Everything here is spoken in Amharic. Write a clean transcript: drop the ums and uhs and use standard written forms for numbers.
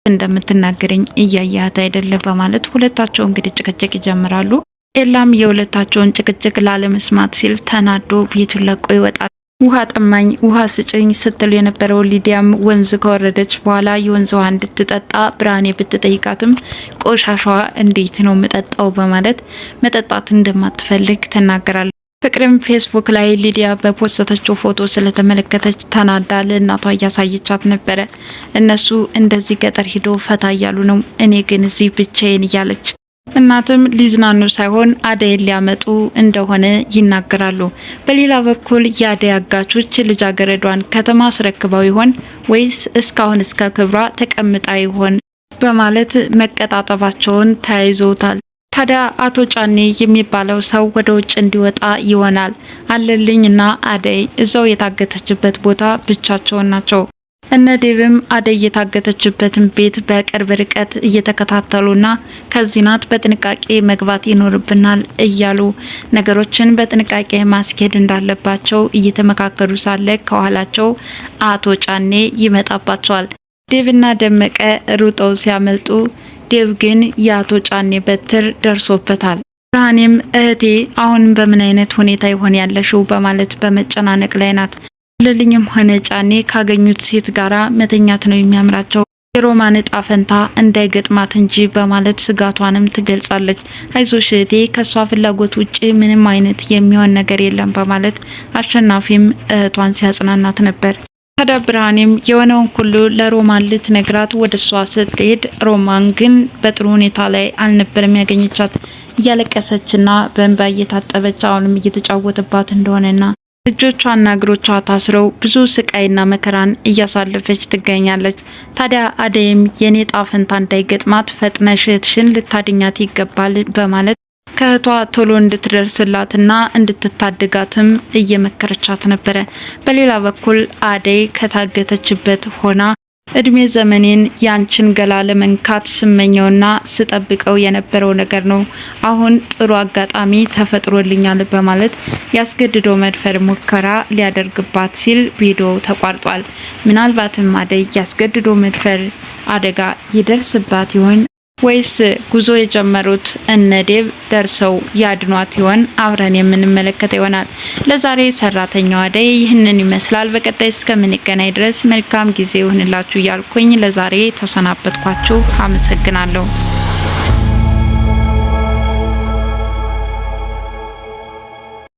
እንደምትናገረኝ እያያት አይደለም በማለት ሁለታቸው እንግዲህ ጭቅጭቅ ይጀምራሉ። ኤላም የሁለታቸውን ጭቅጭቅ ላለመስማት ሲል ተናዶ ቤቱን ለቆ ይወጣል። ውሃ ጠማኝ ውሃ ስጭኝ ስትል የነበረው ሊዲያም ወንዝ ከወረደች በኋላ የወንዝ ውሃ እንድትጠጣ ብርሃኔ ብትጠይቃትም ቆሻሻዋ እንዴት ነው መጠጣው በማለት መጠጣት እንደማትፈልግ ተናገራለች። ፍቅርም ፌስቡክ ላይ ሊዲያ በፖስተችው ፎቶ ስለተመለከተች ተናዳ ለእናቷ እያሳየቻት ነበረ። እነሱ እንደዚህ ገጠር ሂዶ ፈታ እያሉ ነው፣ እኔ ግን እዚህ ብቻዬን እያለች እናትም ሊዝናኑ ሳይሆን አደይን ሊያመጡ እንደሆነ ይናገራሉ። በሌላ በኩል የአደይ አጋቾች ልጃገረዷን ከተማ አስረክበው ይሆን ወይስ እስካሁን እስከ ክብሯ ተቀምጣ ይሆን በማለት መቀጣጠባቸውን ተያይዘውታል። ታዲያ አቶ ጫኔ የሚባለው ሰው ወደ ውጭ እንዲወጣ ይሆናል። አለልኝና አደይ እዛው የታገተችበት ቦታ ብቻቸውን ናቸው። እነ ዴቭም አደይ የታገተችበትን ቤት በቅርብ ርቀት እየተከታተሉና ከዚህ ናት በጥንቃቄ መግባት ይኖርብናል እያሉ ነገሮችን በጥንቃቄ ማስኬድ እንዳለባቸው እየተመካከሩ ሳለ ከኋላቸው አቶ ጫኔ ይመጣባቸዋል። ዴቭና ደመቀ ሩጠው ሲያመልጡ ዴቭ ግን የአቶ ጫኔ በትር ደርሶበታል። ብርሃኔም እህቴ አሁን በምን አይነት ሁኔታ ይሆን ያለሽው በማለት በመጨናነቅ ላይ ናት። ለልኝም ሆነ ጫኔ ካገኙት ሴት ጋራ መተኛት ነው የሚያምራቸው፣ የሮማን እጣ ፈንታ እንዳይገጥማት እንጂ በማለት ስጋቷንም ትገልጻለች። አይዞሽ እህቴ ከሷ ፍላጎት ውጪ ምንም አይነት የሚሆን ነገር የለም በማለት አሸናፊም እህቷን ሲያጽናናት ነበር። ታዲያ ብርሃኔም የሆነውን ሁሉ ለሮማን ልትነግራት ወደ እሷ ስትሄድ ሮማን ግን በጥሩ ሁኔታ ላይ አልነበረም ያገኘቻት። እያለቀሰችና በእንባ እየታጠበች አሁንም እየተጫወተባት እንደሆነና እጆቿና እግሮቿ ታስረው ብዙ ስቃይና መከራን እያሳለፈች ትገኛለች። ታዲያ አደይም የኔ ጣፈንታ እንዳይገጥማት ፈጥነሽ እህትሽን ልታድኛት ይገባል በማለት ከእህቷ ቶሎ እንድትደርስላትና እንድትታደጋትም እየመከረቻት ነበረ። በሌላ በኩል አደይ ከታገተችበት ሆና እድሜ ዘመኔን ያንቺን ገላ ለመንካት ስመኘውና ስጠብቀው የነበረው ነገር ነው፣ አሁን ጥሩ አጋጣሚ ተፈጥሮልኛል በማለት ያስገድዶ መድፈር ሙከራ ሊያደርግባት ሲል ቪዲዮ ተቋርጧል። ምናልባትም አደይ ያስገድዶ መድፈር አደጋ ይደርስባት ይሆን ወይስ ጉዞ የጀመሩት እነ ዴቭ ደርሰው ያድኗት ይሆን? አብረን የምንመለከተው ይሆናል። ለዛሬ ሰራተኛዋ አደይ ይህንን ይመስላል። በቀጣይ እስከምንገናኝ ድረስ መልካም ጊዜ ይሁንላችሁ እያልኩኝ ለዛሬ ተሰናበትኳችሁ። አመሰግናለሁ።